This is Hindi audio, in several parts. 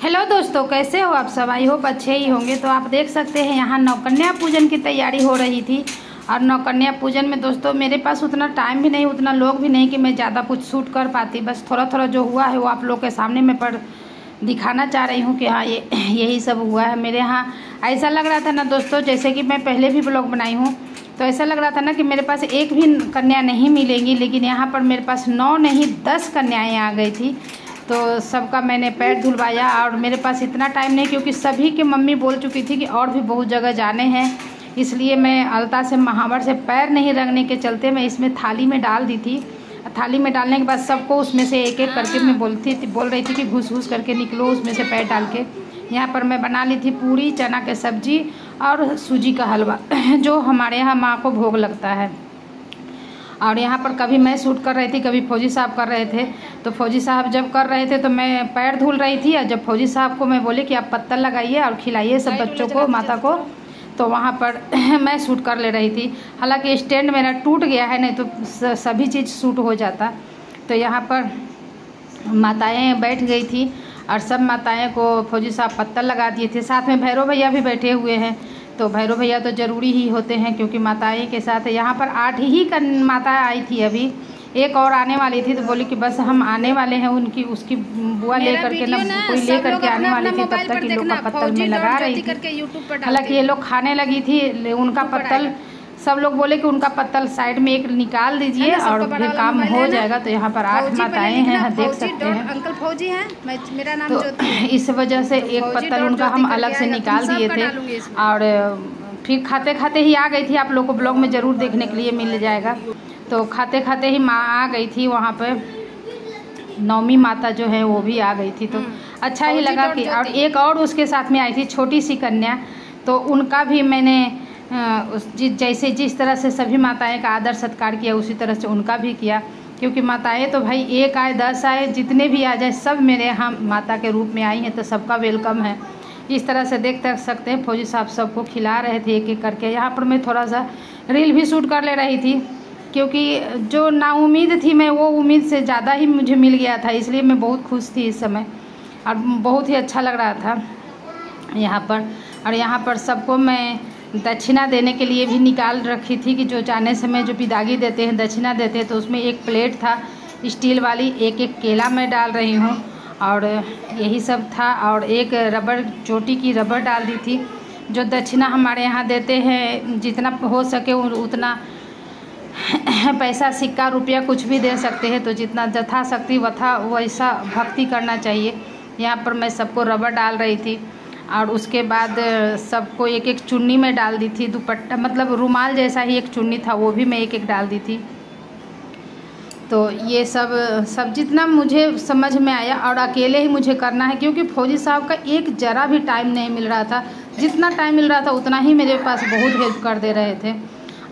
हेलो दोस्तों, कैसे हो आप सब। आई होप अच्छे ही होंगे। तो आप देख सकते हैं यहाँ नौकन्या पूजन की तैयारी हो रही थी। और नौकन्या पूजन में दोस्तों मेरे पास उतना टाइम भी नहीं, उतना लोग भी नहीं कि मैं ज़्यादा कुछ शूट कर पाती। बस थोड़ा थोड़ा जो हुआ है वो आप लोग के सामने मैं दिखाना चाह रही हूँ कि हाँ ये यही सब हुआ है मेरे यहाँ। ऐसा लग रहा था ना दोस्तों, जैसे कि मैं पहले भी ब्लॉग बनाई हूँ, तो ऐसा लग रहा था ना कि मेरे पास एक भी कन्या नहीं मिलेंगी, लेकिन यहाँ पर मेरे पास 9 नहीं 10 कन्याएँ आ गई थी। तो सबका मैंने पैर धुलवाया और मेरे पास इतना टाइम नहीं, क्योंकि सभी की मम्मी बोल चुकी थी कि और भी बहुत जगह जाने हैं, इसलिए मैं अलता से महावर से पैर नहीं रंगने के चलते मैं इसमें थाली में डाल दी थी। थाली में डालने के बाद सबको उसमें से एक एक करके मैं बोल रही थी कि घुस घुस करके निकलो उसमें से पैर डाल के। यहाँ पर मैं बना ली थी पूरी, चना के सब्जी और सूजी का हलवा जो हमारे यहाँ माँ को भोग लगता है। और यहाँ पर कभी मैं शूट कर रही थी, कभी फौजी साहब कर रहे थे। तो फौजी साहब जब कर रहे थे तो मैं पैर धुल रही थी, और जब फौजी साहब को मैं बोली कि आप पत्तल लगाइए और खिलाइए सब बच्चों को, माता को, तो वहाँ पर मैं शूट कर ले रही थी। हालांकि स्टैंड मेरा टूट गया है, नहीं तो सभी चीज़ शूट हो जाता। तो यहाँ पर माताएँ बैठ गई थी और सब माताएँ को फौजी साहब पत्तल लगा दिए थे। साथ में भैरव भैया भी बैठे हुए हैं। तो भैरव भैया तो ज़रूरी ही होते हैं, क्योंकि माताएं के साथ यहाँ पर 8 ही माता आई थी। अभी एक और आने वाली थी, तो बोली कि बस हम आने वाले हैं, उसकी बुआ लेकर के ना कोई लेकर के आने वाली थी, तब तक इन लोग का पत्तल में लगा रही थी। हालांकि ये लोग खाने लगी थी उनका पत्तल। सब लोग बोले कि उनका पत्तल साइड में एक निकाल दीजिए और फिर काम हो जाएगा। तो यहाँ पर 8 माताएं हैं, देख सकते हैं। अंकल फौजी हैं, मेरा नाम तो इस वजह से एक पत्तल उनका हम अलग से निकाल दिए थे। और फिर खाते खाते ही आ गई थी, आप लोग को ब्लॉग में ज़रूर देखने के लिए मिल जाएगा। तो खाते खाते ही माँ आ गई थी, वहाँ पर नौमी माता जो है वो भी आ गई थी। तो अच्छा ही लगा कि और एक और उसके साथ में आई थी छोटी सी कन्या। तो उनका भी मैंने जैसे जिस तरह से सभी माताएं का आदर सत्कार किया, उसी तरह से उनका भी किया। क्योंकि माताएं तो भाई 1 आए 10 आए जितने भी आ जाए, सब मेरे यहाँ माता के रूप में आई हैं, तो सबका वेलकम है। इस तरह से देख सकते हैं फौजी साहब सबको खिला रहे थे एक एक करके। यहाँ पर मैं थोड़ा सा रील भी शूट कर ले रही थी, क्योंकि जो नाउम्मीद थी मैं, वो उम्मीद से ज़्यादा ही मुझे मिल गया था, इसलिए मैं बहुत खुश थी इस समय और बहुत ही अच्छा लग रहा था यहाँ पर। और यहाँ पर सबको मैं दक्षिणा देने के लिए भी निकाल रखी थी, कि जो जाने समय जो विदागी देते हैं, दक्षिणा देते हैं, तो उसमें एक प्लेट था स्टील वाली, एक एक केला मैं डाल रही हूँ और यही सब था। और एक रबड़, चोटी की रबड़ डाल दी थी। जो दक्षिणा हमारे यहाँ देते हैं, जितना हो सके उतना पैसा, सिक्का, रुपया कुछ भी दे सकते हैं, तो जितना यथाशक्ति वैसा भक्ति करना चाहिए। यहाँ पर मैं सबको रबड़ डाल रही थी और उसके बाद सबको एक एक चुन्नी में डाल दी थी। दुपट्टा मतलब रुमाल जैसा ही एक चुन्नी था, वो भी मैं एक एक डाल दी थी। तो ये सब जितना मुझे समझ में आया, और अकेले ही मुझे करना है, क्योंकि फौजी साहब का एक जरा भी टाइम नहीं मिल रहा था। जितना टाइम मिल रहा था उतना ही मेरे पास बहुत हेल्प कर दे रहे थे।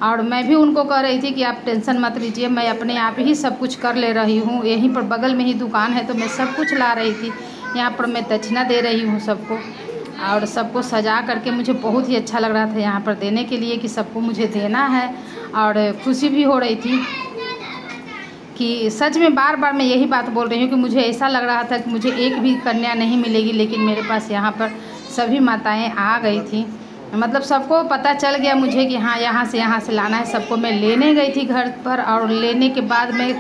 और मैं भी उनको कह रही थी कि आप टेंशन मत लीजिए, मैं अपने आप ही सब कुछ कर ले रही हूँ। यहीं पर बगल में ही दुकान है, तो मैं सब कुछ ला रही थी। यहाँ पर मैं दक्षिणा दे रही हूँ सबको, और सबको सजा करके मुझे बहुत ही अच्छा लग रहा था यहाँ पर देने के लिए, कि सबको मुझे देना है। और खुशी भी हो रही थी कि सच में बार बार मैं यही बात बोल रही हूँ कि मुझे ऐसा लग रहा था कि मुझे एक भी कन्या नहीं मिलेगी, लेकिन मेरे पास यहाँ पर सभी माताएं आ गई थी। मतलब सबको पता चल गया मुझे कि हाँ यहाँ से लाना है। सबको मैं लेने गई थी घर पर, और लेने के बाद मैं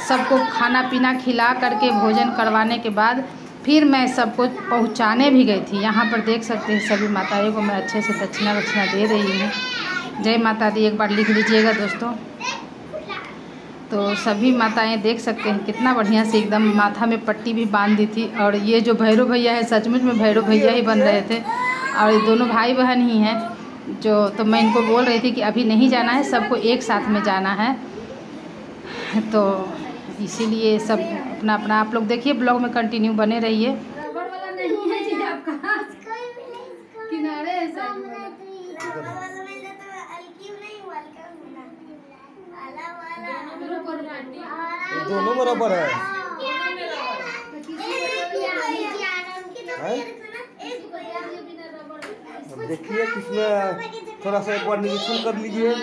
सबको खाना पीना खिला करके, भोजन करवाने के बाद फिर मैं सबको पहुँचाने भी गई थी। यहाँ पर देख सकते हैं सभी माताएं को मैं अच्छे से दक्षिणा दे रही हूँ। जय माता दी एक बार लिख लीजिएगा दोस्तों। तो सभी माताएं देख सकते हैं कितना बढ़िया से एकदम माथा में पट्टी भी बांध दी थी। और ये जो भैरव भैया है, सचमुच में भैरव भैया ही बन रहे थे, और ये दोनों भाई बहन ही हैं जो। तो मैं इनको बोल रही थी कि अभी नहीं जाना है, सबको एक साथ में जाना है। तो इसीलिए सब अपना अपना, आप लोग देखिए ब्लॉग में कंटिन्यू बने रहिए। दोनों बराबर है। देखिए किसमें थोड़ा सा एक बार निरीक्षण कर लीजिए,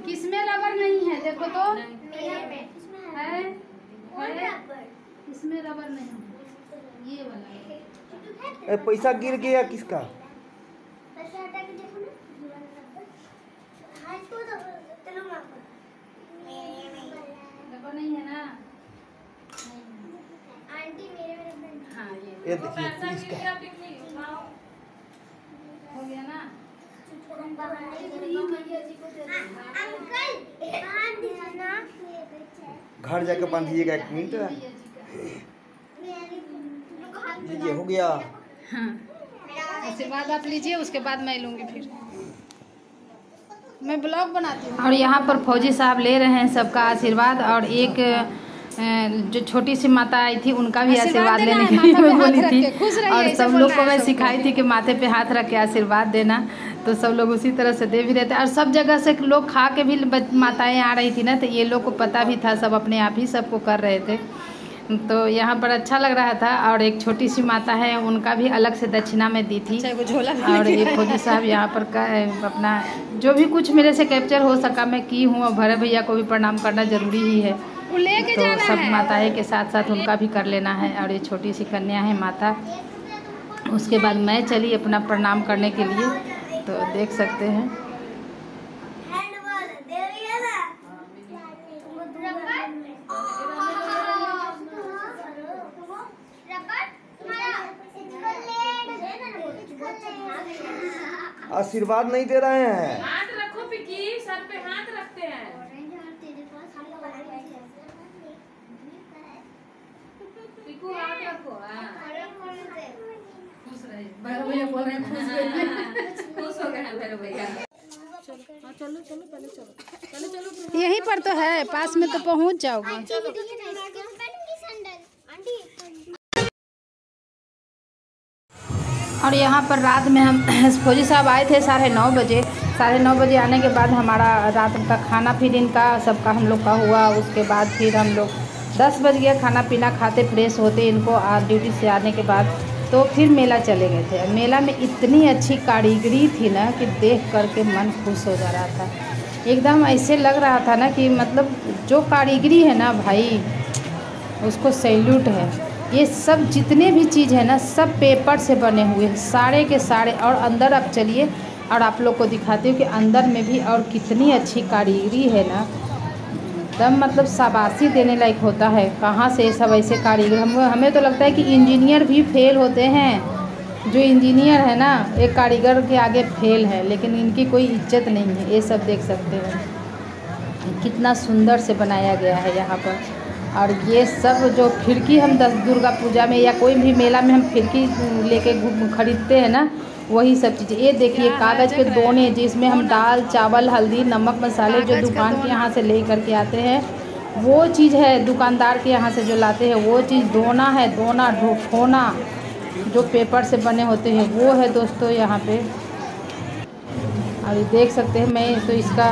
किसमें रबर नहीं है, देखो तो है, इसमें रबर नहीं, ये वाला है। पैसा गिर गया किसका? नहीं है ना? आंटी मेरे हाँ ये देखिए इसका हो गया ना? घर जाकर बांधिएगा 1 मिनट। ये हो गया। हाँ आशीर्वाद आप लीजिए, उसके बाद मैं लूँगी, फिर मैं ब्लॉग बनाती हूँ। और यहाँ पर फौजी साहब ले रहे हैं सबका आशीर्वाद, और एक जो छोटी सी माता आई थी उनका भी आशीर्वाद लेने के लिए मैं बोली थी, और सब लोग को मैं सिखाई थी कि माथे पे हाथ रख के आशीर्वाद देना, तो सब लोग उसी तरह से दे भी रहे थे। और सब जगह से लोग खा के भी माताएं आ रही थी ना, तो ये लोग को पता भी था, सब अपने आप ही सबको कर रहे थे, तो यहाँ पर अच्छा लग रहा था। और एक छोटी सी माता है, उनका भी अलग से दक्षिणा में दी थी। और ये फौजी साहब यहाँ पर का अपना जो भी कुछ मेरे से कैप्चर हो सका मैं की हूँ, और भरत भैया को भी प्रणाम करना जरूरी ही है, तो सब माताएं के साथ साथ उनका भी कर लेना है। और ये छोटी सी कन्या है माता। उसके बाद मैं चली अपना प्रणाम करने के लिए, तो देख सकते हैं। आशीर्वाद नहीं दे रहे हैं। हाथ रखो पिकी, सर पे हाथ रखते हैं। पिकू हाथ रखो। खुश रहे भैरव भैया, बोल रहे हैं खुश हो गए हैं भैरव भैया। चलो चलो पहले चलो यहीं पर तो है, पास में तो पहुंच जाओगे। और यहाँ पर रात में हम फौजी साहब आए थे 9:30 बजे। 9:30 बजे आने के बाद हमारा रात का खाना फिर इनका सबका हम लोग का हुआ। उसके बाद फिर हम लोग 10 बज गया खाना पीना खाते फ्रेश होते इनको ड्यूटी से आने के बाद, तो फिर मेला चले गए थे। मेला में इतनी अच्छी कारीगरी थी ना कि देख करके मन खुश हो जा रहा था। एकदम ऐसे लग रहा था ना कि मतलब जो कारीगरी है ना भाई, उसको सैल्यूट है। ये सब जितने भी चीज़ है ना सब पेपर से बने हुए हैं सारे के सारे। और अंदर आप चलिए और आप लोग को दिखाती हूँ कि अंदर में भी और कितनी अच्छी कारीगरी है ना, एकदम मतलब शाबाशी देने लायक होता है। कहाँ से सब ऐसे कारीगर, हमें तो लगता है कि इंजीनियर भी फेल होते हैं। जो इंजीनियर है ना एक कारीगर के आगे फेल है, लेकिन इनकी कोई इज्जत नहीं है। ये सब देख सकते हैं कितना सुंदर से बनाया गया है यहाँ पर। और ये सब जो खिड़की हम दुर्गा पूजा में या कोई भी मेला में हम खिड़की लेके खरीदते हैं ना, वही सब चीज़ें। ये देखिए कागज़ के दोने, जिसमें हम दाल चावल हल्दी नमक मसाले जो दुकान के यहाँ से ले करके आते हैं वो चीज़ है, दुकानदार के यहाँ से जो लाते हैं वो चीज़ दोना है। दोना ढोना जो पेपर से बने होते हैं वो है दोस्तों यहाँ पे। और ये देख सकते हैं, मैं तो इसका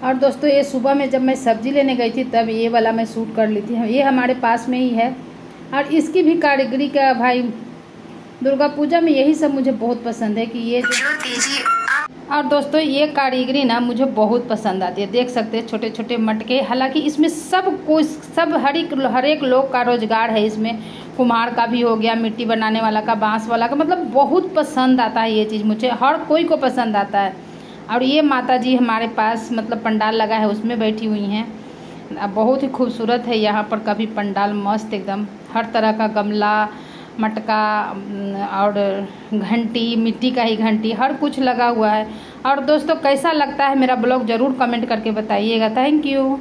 और दोस्तों ये सुबह में जब मैं सब्जी लेने गई थी तब ये वाला मैं शूट कर ली थी। ये हमारे पास में ही है और इसकी भी कारीगरी का भाई दुर्गा पूजा में यही सब मुझे बहुत पसंद है कि ये और दोस्तों ये कारीगरी ना मुझे बहुत पसंद आती है। देख सकते हैं छोटे छोटे मटके, हालांकि इसमें सब हर एक लोग का रोजगार है। इसमें कुम्हार का भी हो गया, मिट्टी बनाने वाला का, बांस वाला का, मतलब बहुत पसंद आता है ये चीज़ मुझे, हर कोई को पसंद आता है। और ये माता जी हमारे पास मतलब पंडाल लगा है उसमें बैठी हुई हैं। बहुत ही खूबसूरत है यहाँ पर का भी पंडाल, मस्त एकदम, हर तरह का गमला, मटका और घंटी, मिट्टी का ही घंटी, हर कुछ लगा हुआ है। और दोस्तों कैसा लगता है मेरा ब्लॉग ज़रूर कमेंट करके बताइएगा। Thank you.